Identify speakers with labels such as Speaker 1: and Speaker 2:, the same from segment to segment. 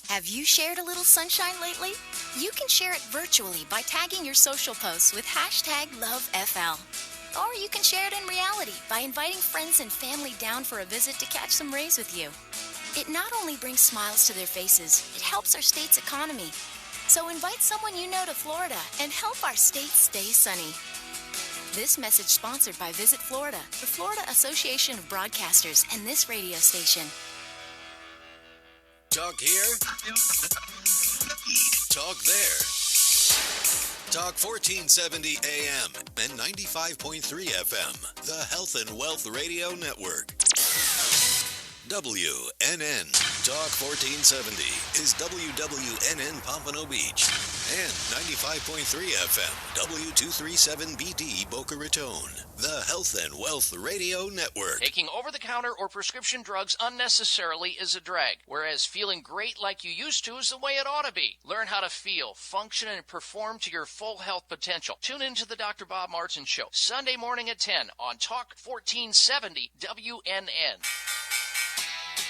Speaker 1: Have you shared a little sunshine lately? You can share it virtually by tagging your social posts with #LoveFL. Or you can share it in reality by inviting friends and family down for a visit to catch some rays with you. It not only brings smiles to their faces, it helps our state's economy. So invite someone you know to Florida and help our state stay sunny. This message sponsored by Visit Florida, the Florida Association of Broadcasters, and this radio station.
Speaker 2: Talk here. Talk there. Talk 1470 AM and 95.3 FM. The Health and Wealth Radio Network. WNN. Talk 1470 is WWNN Pompano Beach and 95.3 FM W237BD Boca Raton. The Health and Wealth Radio Network.
Speaker 3: Taking over-the-counter or prescription drugs unnecessarily is a drag, whereas feeling great like you used to is the way it ought to be. Learn how to feel, function, and perform to your full health potential. Tune in to the Dr. Bob Martin Show, Sunday morning at 10 on Talk 1470 WNN.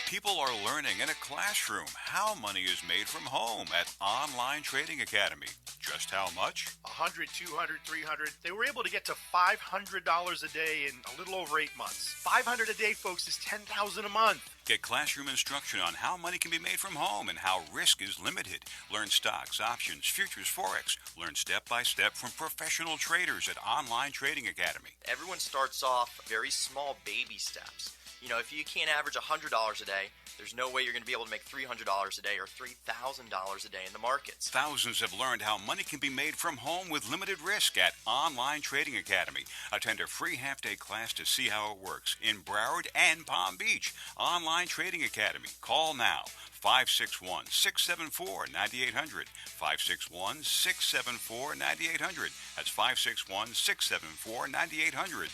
Speaker 4: People are learning in a classroom how money is made from home at Online Trading Academy. Just how much?
Speaker 5: $100, $200, $300. They were able to get to $500 a day in a little over 8 months. $500 a day, folks, is $10,000 a month.
Speaker 4: Get classroom instruction on how money can be made from home and how risk is limited. Learn stocks, options, futures, forex. Learn step-by-step from professional traders at Online Trading Academy.
Speaker 6: Everyone starts off very small baby steps. You know, if you can't average $100 a day, there's no way you're going to be able to make $300 a day or $3,000 a day in the markets.
Speaker 4: Thousands have learned how money can be made from home with limited risk at Online Trading Academy. Attend a free half-day class to see how it works in Broward and Palm Beach. Online Trading Academy. Call now. 561-674-9800. 561-674-9800. That's 561-674-9800.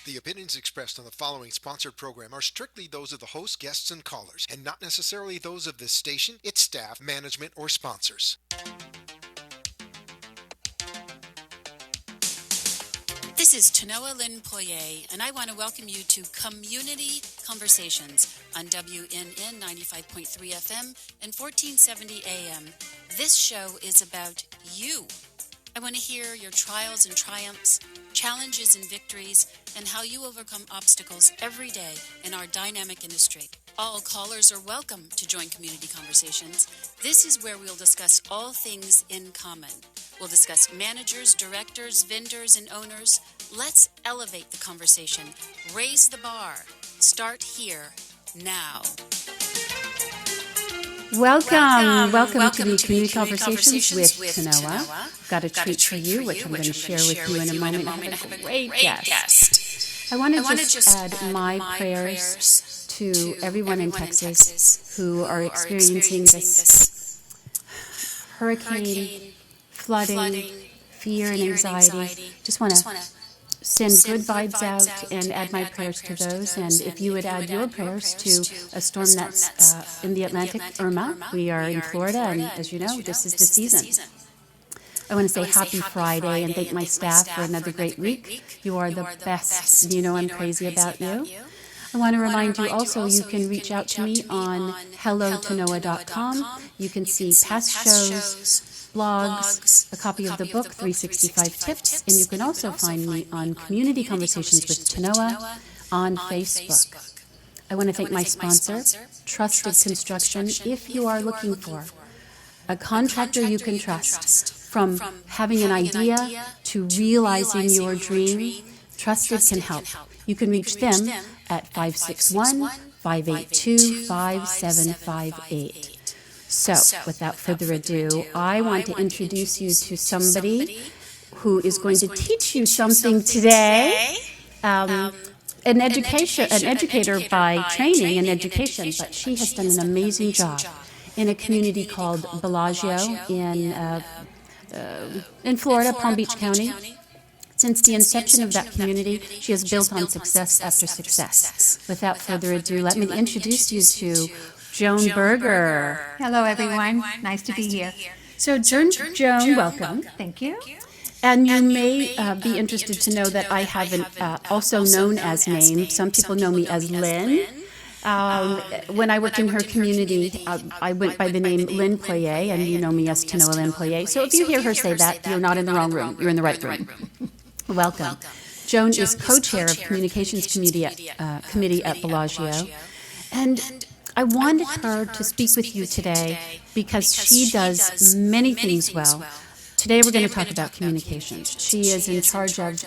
Speaker 7: The opinions expressed on the following sponsored program are strictly those of the host, guests, and callers, and not necessarily those of this station, its staff, management, or sponsors.
Speaker 8: This is Tanoa Lynn Poirier, and I want to welcome you to Comm-Unity Conversations on WNN 95.3 FM and 1470 AM. This show is about you. I want to hear your trials and triumphs, challenges and victories, and how you overcome obstacles every day in our dynamic industry. All callers are welcome to join Community Conversations. This is where we'll discuss all things in common. We'll discuss managers, directors, vendors, and owners. Let's elevate the conversation. Raise the bar. Start here, now.
Speaker 9: Welcome to the Community Conversations with Tanoa. I've got a treat for you, which I'm going to share with you in a moment. I have a great guest. I want to just add my prayers to everyone in Texas who are experiencing this hurricane, flooding, fear, and anxiety. Just want to send good vibes out and add my prayers to those. And if you would add your prayers to a storm that's in the Atlantic, Irma. We are in Florida, and as you know, this is the season. I want to say happy Friday and thank my staff for another great week. You are the best. You know I'm crazy about you. I want to remind you also you can reach out to me on hellotanoa.com. You can see past shows, blogs, a copy of the book, 365 Tips, and you can also find me on Community Conversations with Tanoa on Facebook. I want to thank my sponsor, Trusted Construction. If you are looking for a contractor you can trust, from having an idea to realizing your dream, Trusted can help. You can reach them at 561-582-5758. So, without further ado, I want to introduce you to somebody who is going to teach you something today. An educator by training and education, but she has done an amazing job in a community called Bellagio in Florida, Palm Beach County. Since the inception of that community, she has built on success after success. Without further ado, let me introduce you to Joan Berger.
Speaker 10: Hello, everyone. Nice to be here.
Speaker 9: So, Joan, welcome.
Speaker 10: Thank you.
Speaker 9: And you may be interested to know that I have an also known as name. Some people know me as Lynn. When I worked in her community, I went by the name Lynn Ployer, and you know me as Tanoa Lynn Ployer. So if you hear her say that, you're not in the wrong room. You're in the right room. Welcome. Joan is co-chair of Communications Committee at Bellagio, and I wanted her to speak with you today because she does many things well. Today we're going to talk about communications. She is in charge of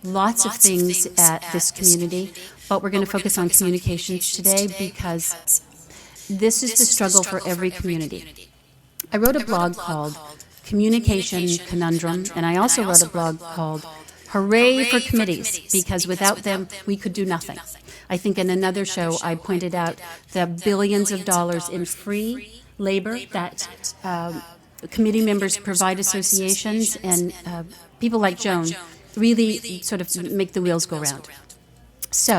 Speaker 9: lots of things at this community, but we're going to focus on communications today because this is the struggle for every community. I wrote a blog called Communication Conundrum, and I also wrote a blog called Hooray for Committees, because without them, we could do nothing. I think in another show, I pointed out the billions of dollars in free labor that committee members provide associations, and people like Joan really sort of make the wheels go round. So,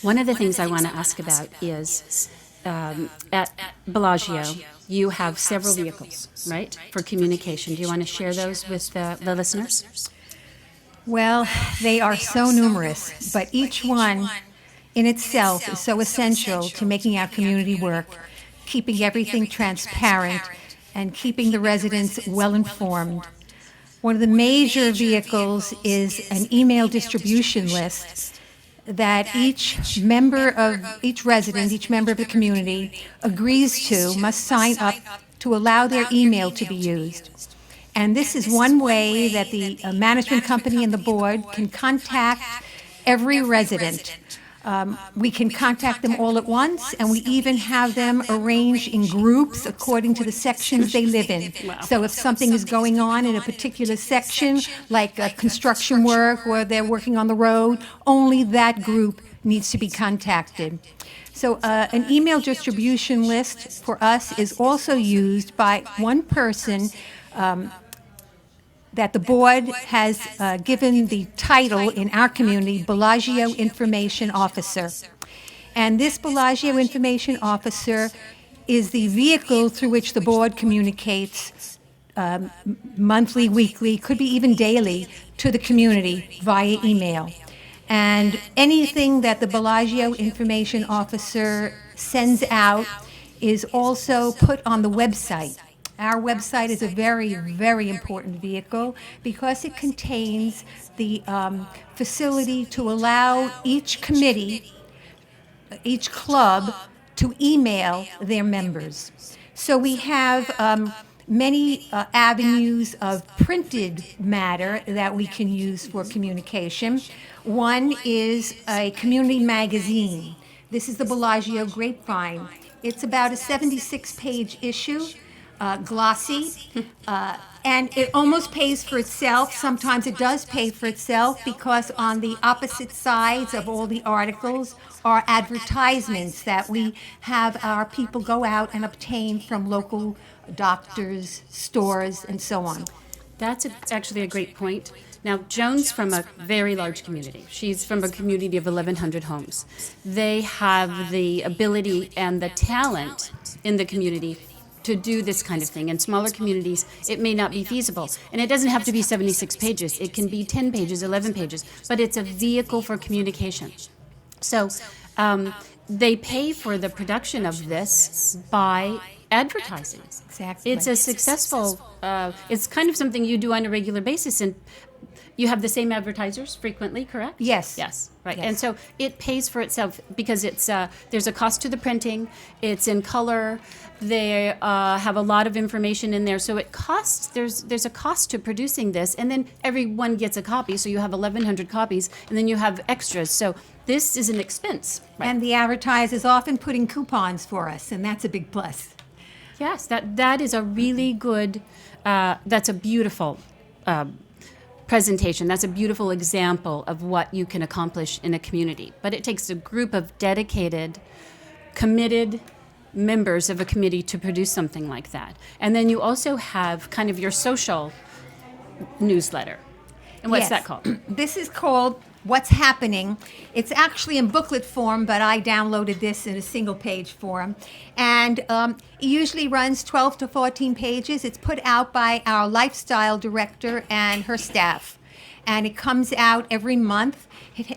Speaker 9: one of the things I want to ask about is at Bellagio, you have several vehicles, right, for communication. Do you want to share those with the listeners?
Speaker 10: Well, they are so numerous, but each one in itself is so essential to making our community work, keeping everything transparent, and keeping the residents well informed. One of the major vehicles is an email distribution list that each resident, each member of the community agrees to, must sign up to allow their email to be used. And this is one way that the management company and the board can contact every resident. We can contact them all at once, and we even have them arranged in groups according to the sections they live in.
Speaker 9: Wow.
Speaker 10: So if something is going on in a particular section, like construction work or they're working on the road, only that group needs to be contacted. So an email distribution list for us is also used by one person that the board has given the title in our community, Bellagio Information Officer. And this Bellagio Information Officer is the vehicle through which the board communicates monthly, weekly, could be even daily, to the community via email. And anything that the Bellagio Information Officer sends out is also put on the website. Our website is a very, very important vehicle because it contains the facility to allow each committee, each club, to email their members. So we have many avenues of printed matter that we can use for communication. One is a community magazine. This is the Bellagio Grapevine. It's about a 76-page issue. Glossy, and it almost pays for itself. Sometimes it does pay for itself because on the opposite sides of all the articles are advertisements that we have our people go out and obtain from local doctors, stores, and so on.
Speaker 9: That's actually a great point. Now, Joan's from a very large community. She's from a community of 1,100 homes. They have the ability and the talent in the community to do this kind of thing. In smaller communities, it may not be feasible. And it doesn't have to be 76 pages. It can be 10 pages, 11 pages, but it's a vehicle for communication. So they pay for the production of this by advertising.
Speaker 10: Exactly.
Speaker 9: It's a successful, it's kind of something you do on a regular basis, and you have the same advertisers frequently, correct?
Speaker 10: Yes.
Speaker 9: Yes, right.
Speaker 10: Yes.
Speaker 9: And so it pays for itself because it's there's a cost to the printing, it's in color, they have a lot of information in there, so it costs, there's a cost to producing this, and then everyone gets a copy, so you have 1,100 copies, and then you have extras, so this is an expense. Right?
Speaker 10: And the advertisers often put in coupons for us, and that's a big plus.
Speaker 9: Yes, that is a really good, that's a beautiful presentation. That's a beautiful example of what you can accomplish in a community. But it takes a group of dedicated, committed members of a committee to produce something like that. And then you also have kind of your social newsletter. And what's that called?
Speaker 10: This is called What's Happening. It's actually in booklet form, but I downloaded this in a single page form. And it usually runs 12 to 14 pages. It's put out by our lifestyle director and her staff. and it comes out every month.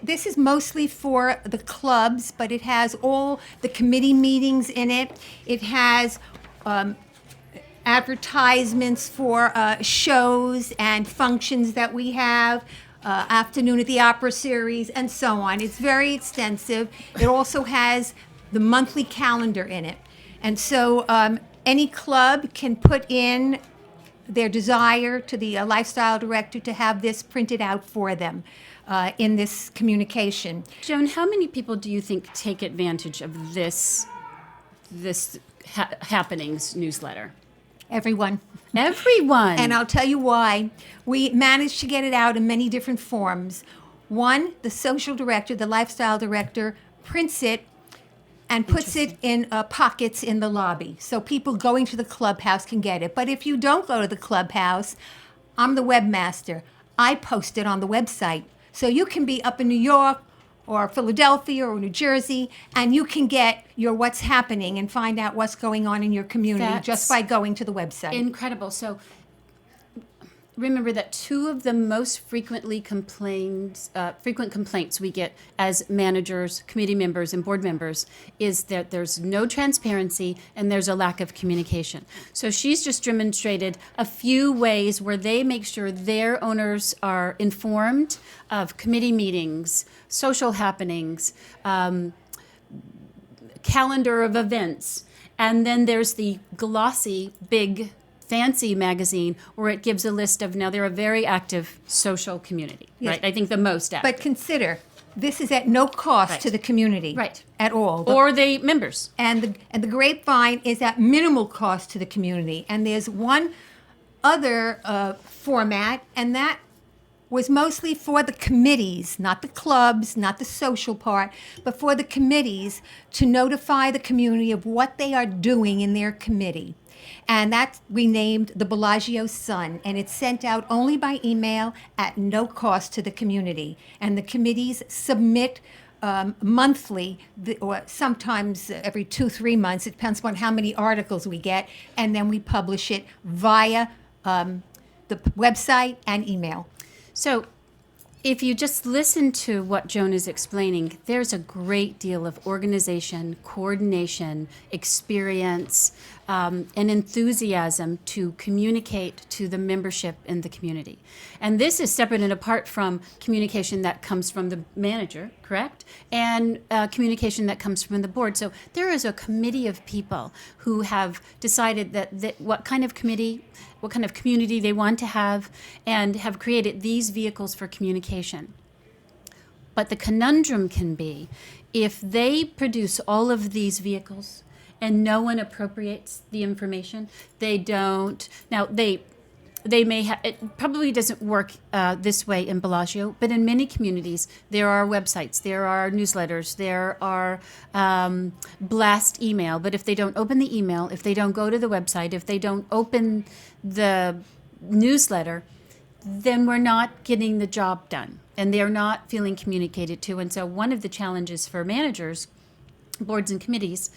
Speaker 10: This is mostly for the clubs, but it has all the committee meetings in it. It has advertisements for shows and functions that we have, Afternoon at the Opera series, and so on. It's very extensive. It also has the monthly calendar in it. And so any club can put in their desire to the lifestyle director to have this printed out for them in this communication.
Speaker 9: Joan, how many people do you think take advantage of this happenings newsletter?
Speaker 10: Everyone.
Speaker 9: Everyone.
Speaker 10: And I'll tell you why. We managed to get it out in many different forms. One, the social director, the lifestyle director, prints it and puts it in pockets in the lobby. So people going to the clubhouse can get it. But if you don't go to the clubhouse, I'm the webmaster. I post it on the website. So you can be up in New York or Philadelphia or New Jersey, and you can get your what's happening and find out what's going on in your community just by going to the website.
Speaker 9: Incredible. So remember that two of the most frequent complaints we get as managers, committee members, and board members is that there's no transparency and there's a lack of communication. So she's just demonstrated a few ways where they make sure their owners are informed of committee meetings, social happenings, calendar of events, and then there's the glossy, big, fancy magazine where it gives a list of, now they're a very active social community,
Speaker 10: Yes.
Speaker 9: right? I think the most active.
Speaker 10: But consider, this is at no cost to the community.
Speaker 9: Right.
Speaker 10: At all.
Speaker 9: Or the members.
Speaker 10: And the Grapevine is at minimal cost to the community. And there's one other format, and that was mostly for the committees, not the clubs, not the social part, but for the committees to notify the community of what they are doing in their committee. And that's renamed the Bellagio Sun, and it's sent out only by email at no cost to the community. And the committees submit monthly, or sometimes every 2-3 months. It depends on how many articles we get, and then we publish it via the website and email.
Speaker 9: So if you just listen to what Joan is explaining, there's a great deal of organization, coordination, experience, and enthusiasm to communicate to the membership in the community. And this is separate and apart from communication that comes from the manager, correct? And communication that comes from the board. So there is a committee of people who have decided that what kind of community they want to have, and have created these vehicles for communication. But the conundrum can be, if they produce all of these vehicles and no one appropriates the information, they don't. Now, they may have, it probably doesn't work this way in Bellagio, but in many communities, there are websites, there are newsletters, there are blast email. But if they don't open the email, if they don't go to the website, if they don't open the newsletter, then we're not getting the job done, and they're not feeling communicated to. And so one of the challenges for managers, boards and committees,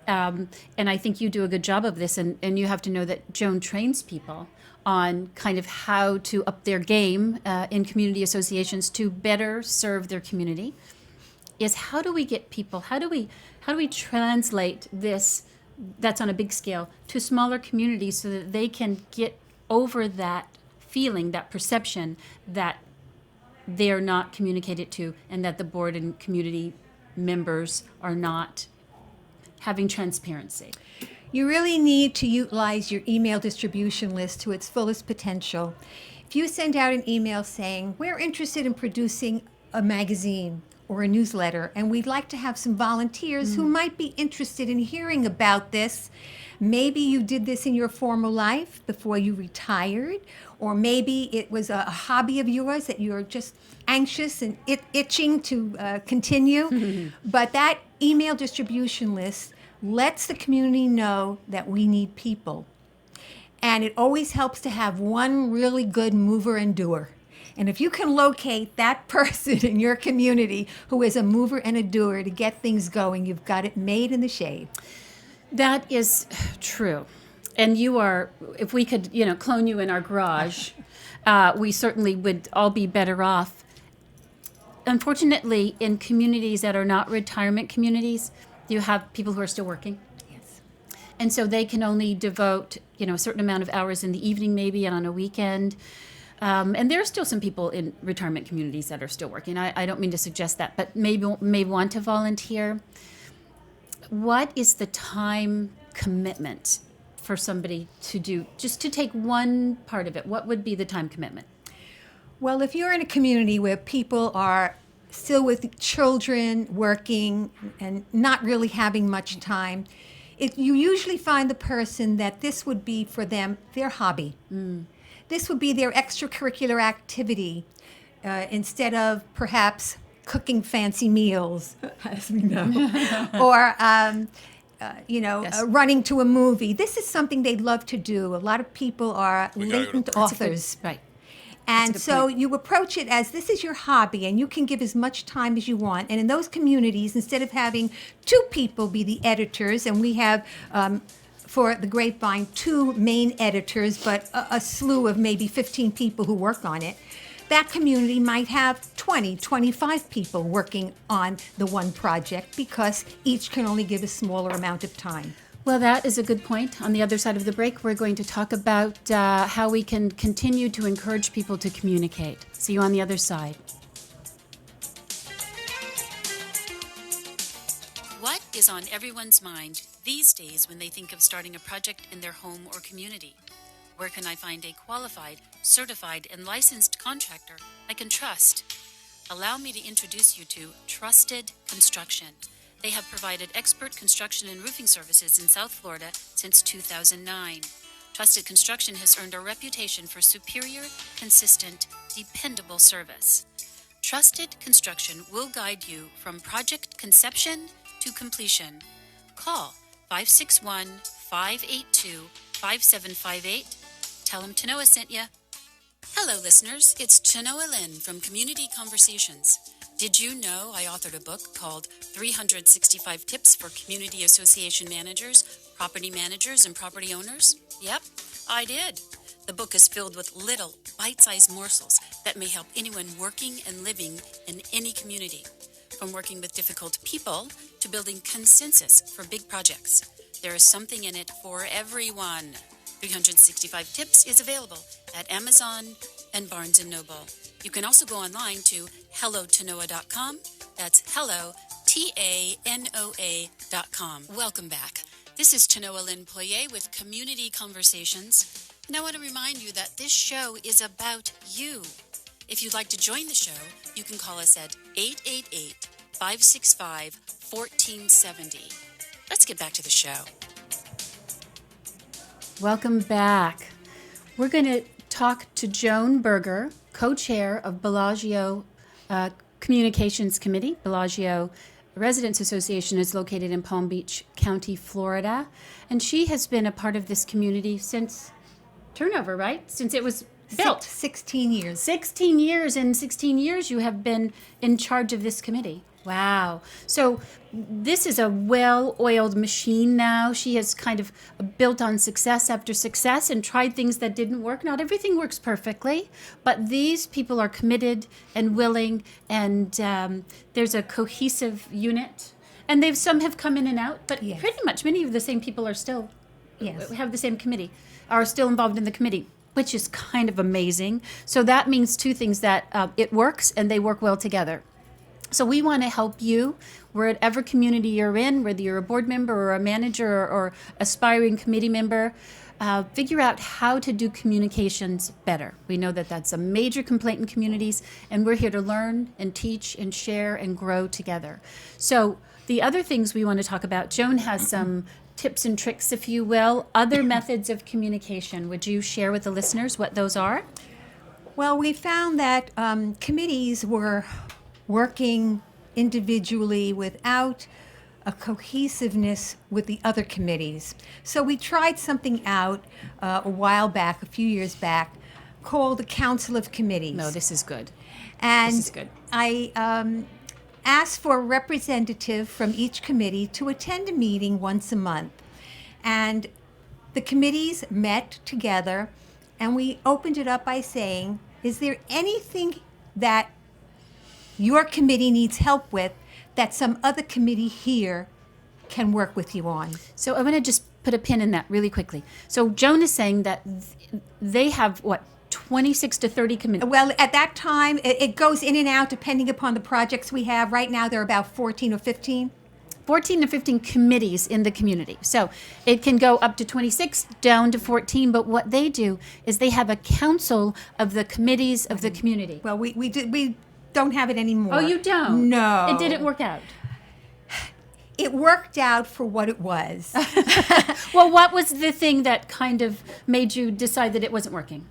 Speaker 9: and I think you do a good job of this, and you have to know that Joan trains people on kind of how to up their game in community associations to better serve their community, is how do we get people, how do we translate this that's on a big scale to smaller communities so that they can get over that feeling, that perception that they're not communicated to, and that the board and community members are not having transparency.
Speaker 10: You really need to utilize your email distribution list to its fullest potential. If you send out an email saying, we're interested in producing a magazine or a newsletter, and we'd like to have some volunteers who might be interested in hearing about this. Maybe you did this in your former life before you retired, or maybe it was a hobby of yours that you're just anxious and itching to continue. But that email distribution list lets the community know that we need people. And it always helps to have one really good mover and doer. And if you can locate that person in your community who is a mover and a doer to get things going, you've got it made in the shade.
Speaker 9: That is true. And you are, if we could, clone you in our garage, we certainly would all be better off. Unfortunately, in communities that are not retirement communities, you have people who are still working.
Speaker 10: Yes.
Speaker 9: And so they can only devote, a certain amount of hours in the evening, maybe, and on a weekend. And there are still some people in retirement communities that are still working. I don't mean to suggest that, but may want to volunteer. What is the time commitment for somebody to do, just to take one part of it? What would be the time commitment?
Speaker 10: Well, if you're in a community where people are still with children, working, and not really having much time, you usually find the person that this would be for them their hobby. This would be their extracurricular activity instead of perhaps cooking fancy meals, as we know, or
Speaker 9: Yes.
Speaker 10: running to a movie. This is something they'd love to do. A lot of people are latent authors.
Speaker 9: Right.
Speaker 10: And so
Speaker 9: point.
Speaker 10: you approach it as this is your hobby, and you can give as much time as you want. And in those communities, instead of having two people be the editors, and we have, for the Grapevine, two main editors, but a slew of maybe 15 people who work on it, that community might have 20, 25 people working on the one project because each can only give a smaller amount of time.
Speaker 9: Well, that is a good point. On the other side of the break, we're going to talk about how we can continue to encourage people to communicate. See you on the other side.
Speaker 8: What is on everyone's mind these days when they think of starting a project in their home or community? Where can I find a qualified, certified, and licensed contractor I can trust? Allow me to introduce you to Trusted Construction. They have provided expert construction and roofing services in South Florida since 2009. Trusted Construction has earned a reputation for superior, consistent, dependable service. Trusted Construction will guide you from project conception to completion. Call 561-582-5758. Tell them Tanoa sent you. Hello, listeners. It's Tanoa Lynn from Community Conversations. Did you know I authored a book called 365 Tips for Community Association Managers, Property Managers, and Property Owners? Yep, I did. The book is filled with little, bite-sized morsels that may help anyone working and living in any community. From working with difficult people to building consensus for big projects. There is something in it for everyone. 365 Tips is available at Amazon and Barnes & Noble. You can also go online to hellotanoa.com. That's hello, Tanoa.com. Welcome back. This is Tanoa Lynn Poirier with Community Conversations. And I want to remind you that this show is about you. If you'd like to join the show, you can call us at 888-565-1470. Let's get back to the show.
Speaker 9: Welcome back. We're going to talk to Joan Berger, co-chair of Bellagio Communications Committee. Bellagio Residents Association is located in Palm Beach County, Florida. And she has been a part of this community since turnover, right? Since it was built.
Speaker 10: 16 years.
Speaker 9: 16 years. In 16 years, you have been in charge of this committee. Wow. So this is a well-oiled machine now. She has kind of built on success after success and tried things that didn't work. Not everything works perfectly, but these people are committed and willing, and there's a cohesive unit. And some have come in and out, but
Speaker 10: Yes.
Speaker 9: pretty much many of the same people are still
Speaker 10: Yes.
Speaker 9: have the same committee, are still involved in the committee, which is kind of amazing. So that means two things, that it works and they work well together. So we want to help you, wherever community you're in, whether you're a board member or a manager or aspiring committee member, figure out how to do communications better. We know that that's a major complaint in communities, and we're here to learn and teach and share and grow together. So the other things we want to talk about, Joan has some tips and tricks, if you will, other methods of communication. Would you share with the listeners what those are?
Speaker 10: Well, we found that committees were working individually without a cohesiveness with the other committees. So we tried something out a while back, a few years back, called the Council of Committees.
Speaker 9: No, this is good.
Speaker 10: And
Speaker 9: This is good.
Speaker 10: I asked for a representative from each committee to attend a meeting once a month. And the committees met together, and we opened it up by saying, is there anything that your committee needs help with that some other committee here can work with you on?
Speaker 9: So I want to just put a pin in that really quickly. So Joan is saying that they have, what, 26 to 30 committees?
Speaker 10: Well, at that time, it goes in and out depending upon the projects we have. Right now, there are about 14 or 15.
Speaker 9: 14 to 15 committees in the community. So it can go up to 26, down to 14, but what they do is they have a council of the committees of the community.
Speaker 10: Well, we don't have it anymore.
Speaker 9: Oh, you don't?
Speaker 10: No.
Speaker 9: It didn't work out.
Speaker 10: It worked out for what it was.
Speaker 9: Well, what was the thing that kind of made you decide that it wasn't working?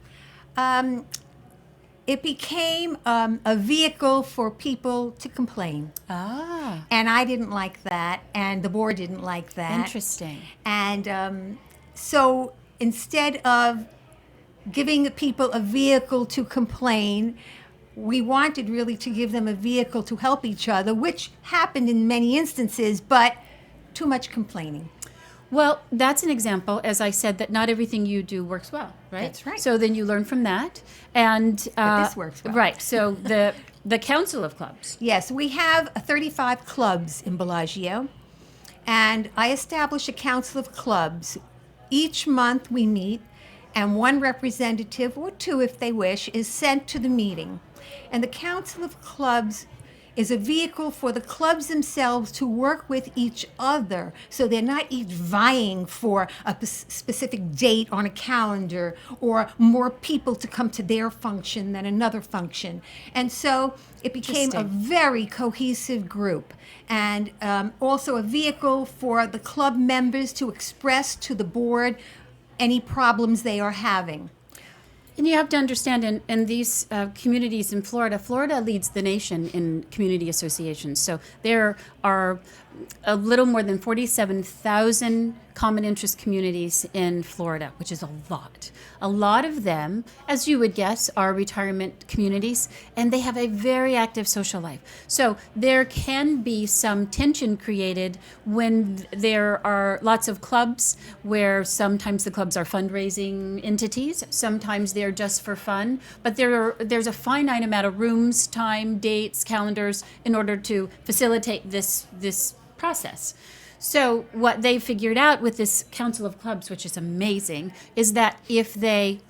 Speaker 10: It became a vehicle for people to complain.
Speaker 9: Ah.
Speaker 10: And I didn't like that, and the board didn't like that.
Speaker 9: Interesting.
Speaker 10: And so instead of giving people a vehicle to complain, we wanted really to give them a vehicle to help each other, which happened in many instances, but too much complaining.
Speaker 9: Well, that's an example, as I said, that not everything you do works well, right?
Speaker 10: That's right.
Speaker 9: So then you learn from that. And
Speaker 10: But this works well.
Speaker 9: Right. So the Council of Clubs.
Speaker 10: Yes, we have 35 clubs in Bellagio, and I establish a council of clubs. Each month we meet, and one representative, or two if they wish, is sent to the meeting. And the council of clubs is a vehicle for the clubs themselves to work with each other, so they're not each vying for a specific date on a calendar or more people to come to their function than another function. And so it became a very cohesive group, and also a vehicle for the club members to express to the board any problems they are having.
Speaker 9: And you have to understand, in these communities in Florida, Florida leads the nation in community associations. So there are a little more than 47,000 common interest communities in Florida, which is a lot. A lot of them, as you would guess, are retirement communities, and they have a very active social life. So there can be some tension created when there are lots of clubs, where sometimes the clubs are fundraising entities, sometimes they're just for fun, but there's a finite amount of rooms, time, dates, calendars in order to facilitate this process. So what they figured out with this Council of Clubs, which is amazing, is that if they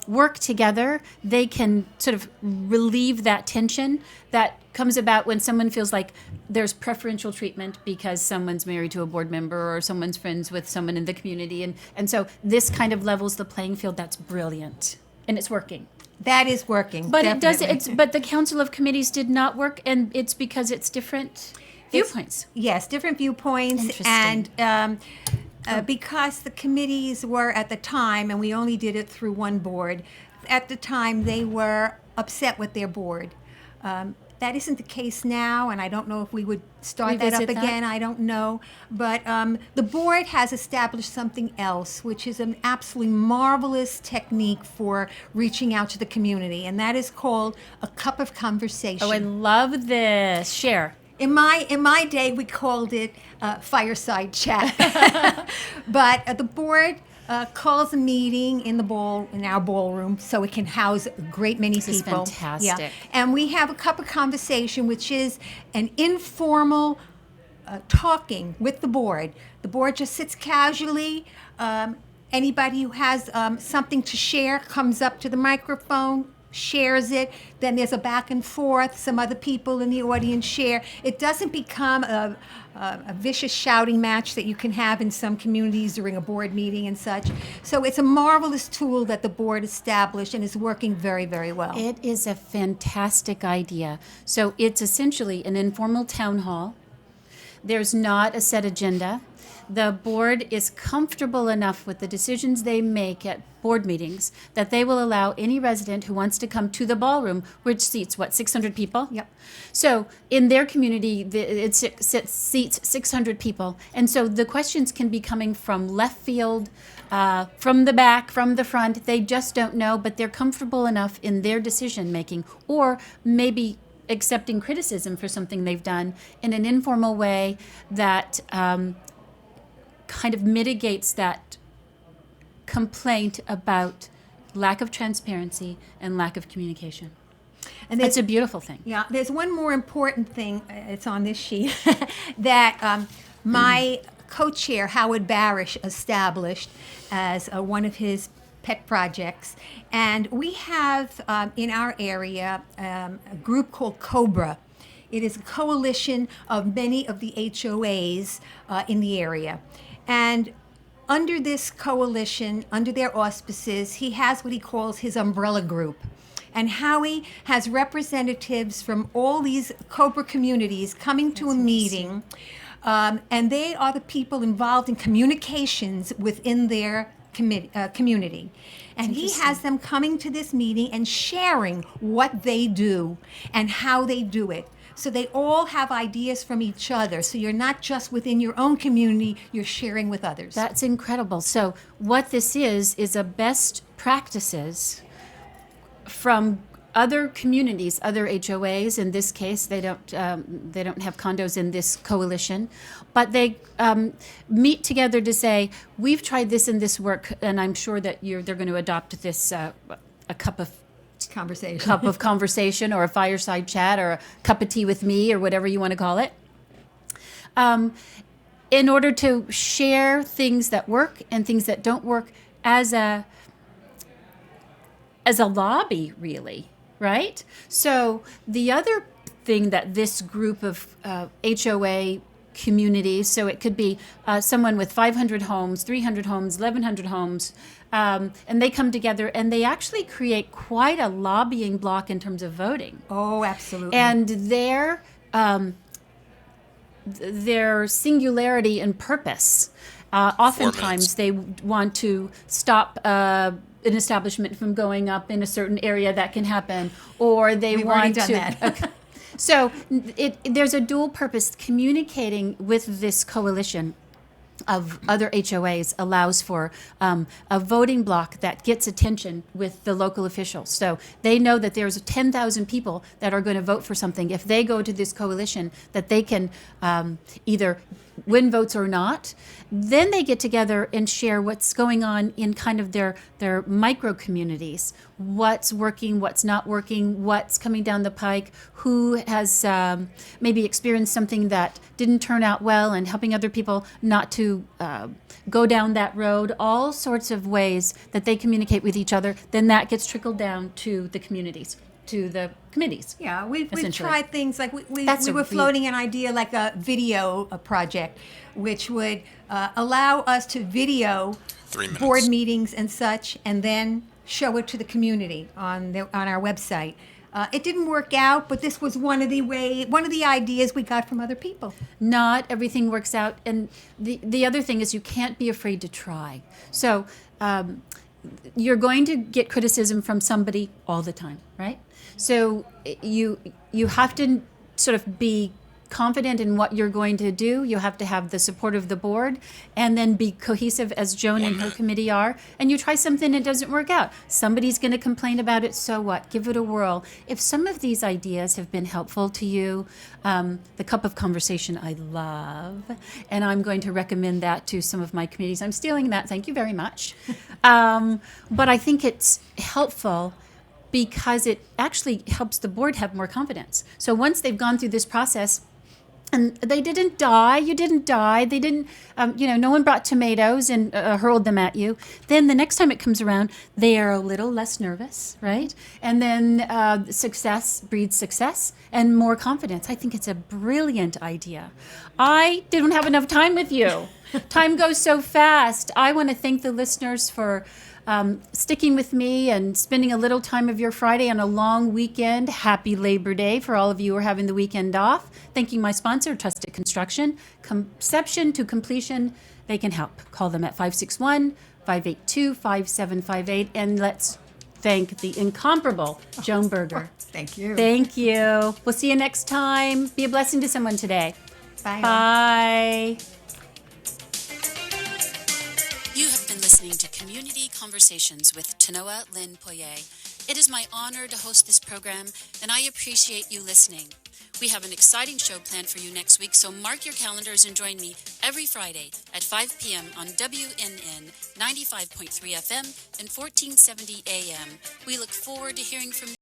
Speaker 9: work together, they can sort of relieve that tension that comes about when someone feels like there's preferential treatment because someone's married to a board member or someone's friends with someone in the community. And so this kind of levels the playing field. That's brilliant. And it's working.
Speaker 10: That is working.
Speaker 9: But
Speaker 10: definitely.
Speaker 9: but the Council of Committees did not work, and it's because it's different viewpoints.
Speaker 10: Yes, different viewpoints.
Speaker 9: Interesting.
Speaker 10: And because the committees were at the time, and we only did it through one board, at the time they were upset with their board. That isn't the case now, and I don't know if we would start that up
Speaker 9: Revisit that?
Speaker 10: again. I don't know. But the board has established something else, which is an absolutely marvelous technique for reaching out to the community, and that is called a cup of conversation.
Speaker 9: Oh, I love this. Share.
Speaker 10: In my day, we called it fireside chat. But the board calls a meeting in our ballroom, so it can house a great many
Speaker 9: This is
Speaker 10: people.
Speaker 9: fantastic.
Speaker 10: Yeah. And we have a cup of conversation, which is an informal talking with the board. The board just sits casually. Anybody who has something to share comes up to the microphone, shares it, then there's a back and forth, some other people in the audience share. It doesn't become a vicious shouting match that you can have in some communities during a board meeting and such. So it's a marvelous tool that the board established and is working very, very well.
Speaker 9: It is a fantastic idea. So it's essentially an informal town hall. There's not a set agenda. The board is comfortable enough with the decisions they make at board meetings that they will allow any resident who wants to come to the ballroom, which seats, 600 people?
Speaker 10: Yep.
Speaker 9: So in their community, it seats 600 people. And so the questions can be coming from left field, from the back, from the front. They just don't know, but they're comfortable enough in their decision making, or maybe accepting criticism for something they've done in an informal way that kind of mitigates that complaint about lack of transparency and lack of communication.
Speaker 10: And
Speaker 9: it's a beautiful thing.
Speaker 10: Yeah, there's one more important thing, it's on this sheet, that my co-chair, Howard Barish, established as one of his pet projects. And we have in our area a group called COBRA. It is a coalition of many of the HOAs in the area. And under this coalition, under their auspices, he has what he calls his umbrella group. And Howie has representatives from all these COBRA communities coming to a meeting, and they are the people involved in communications within their community. And he has them coming to this meeting and sharing what they do and how they do it. So they all have ideas from each other. So you're not just within your own community, you're sharing with others.
Speaker 9: That's incredible. So what this is a best practices from other communities, other HOAs. In this case, they don't have condos in this coalition, but they meet together to say, we've tried this and this work, and I'm sure that they're going to adopt this a cup of conversation or a fireside chat or a cup of tea with me or whatever you want to call it, in order to share things that work and things that don't work as a lobby, really, right? So the other thing that this group of HOA communities, so it could be someone with 500 homes, 300 homes, 1,100 homes, and they come together and they actually create quite a lobbying block in terms of voting.
Speaker 10: Oh, absolutely.
Speaker 9: And their singularity and purpose, oftentimes they want to stop an establishment from going up in a certain area. That can happen, or they want to.
Speaker 10: That.
Speaker 9: Okay. So there's a dual purpose. Communicating with this coalition of other HOAs allows for a voting block that gets attention with the local officials. So they know that there's 10,000 people that are going to vote for something. If they go to this coalition, that they can either win votes or not. Then they get together and share what's going on in kind of their micro communities. What's working, what's not working, what's coming down the pike, who has maybe experienced something that didn't turn out well, and helping other people not to go down that road, all sorts of ways that they communicate with each other. Then that gets trickled down to the communities, to the committees.
Speaker 10: Yeah, we've tried things like we were floating an idea like a video project, which would allow us to video board meetings and such, and then show it to the community on our website. It didn't work out, but this was one of the ideas we got from other people.
Speaker 9: Not everything works out, and the other thing is you can't be afraid to try. So you're going to get criticism from somebody all the time, right? So you have to sort of be confident in what you're going to do. You have to have the support of the board, and then be cohesive as Joan and her committee are. And you try something, it doesn't work out. Somebody's going to complain about it, so what? Give it a whirl. If some of these ideas have been helpful to you, the cup of conversation I love, and I'm going to recommend that to some of my committees. I'm stealing that, thank you very much. But I think it's helpful because it actually helps the board have more confidence. So once they've gone through this process, and they didn't die, you didn't die, they didn't, no one brought tomatoes and hurled them at you. Then the next time it comes around, they are a little less nervous, right? And then success breeds success and more confidence. I think it's a brilliant idea. I didn't have enough time with you. Time goes so fast. I want to thank the listeners for sticking with me and spending a little time of your Friday on a long weekend. Happy Labor Day for all of you who are having the weekend off. Thanking my sponsor, Trusted Construction. Conception to completion, they can help. Call them at 561-582-5758. And let's thank the incomparable Joan Berger.
Speaker 10: Thank you.
Speaker 9: Thank you. We'll see you next time. Be a blessing to someone today.
Speaker 10: Bye.
Speaker 9: Bye.
Speaker 8: You have been listening to Community Conversations with Tanoa Lynn Poirier. It is my honor to host this program, and I appreciate you listening. We have an exciting show planned for you next week, so mark your calendars and join me every Friday at 5 p.m. on WNN 95.3 FM and 1470 AM. We look forward to hearing from you.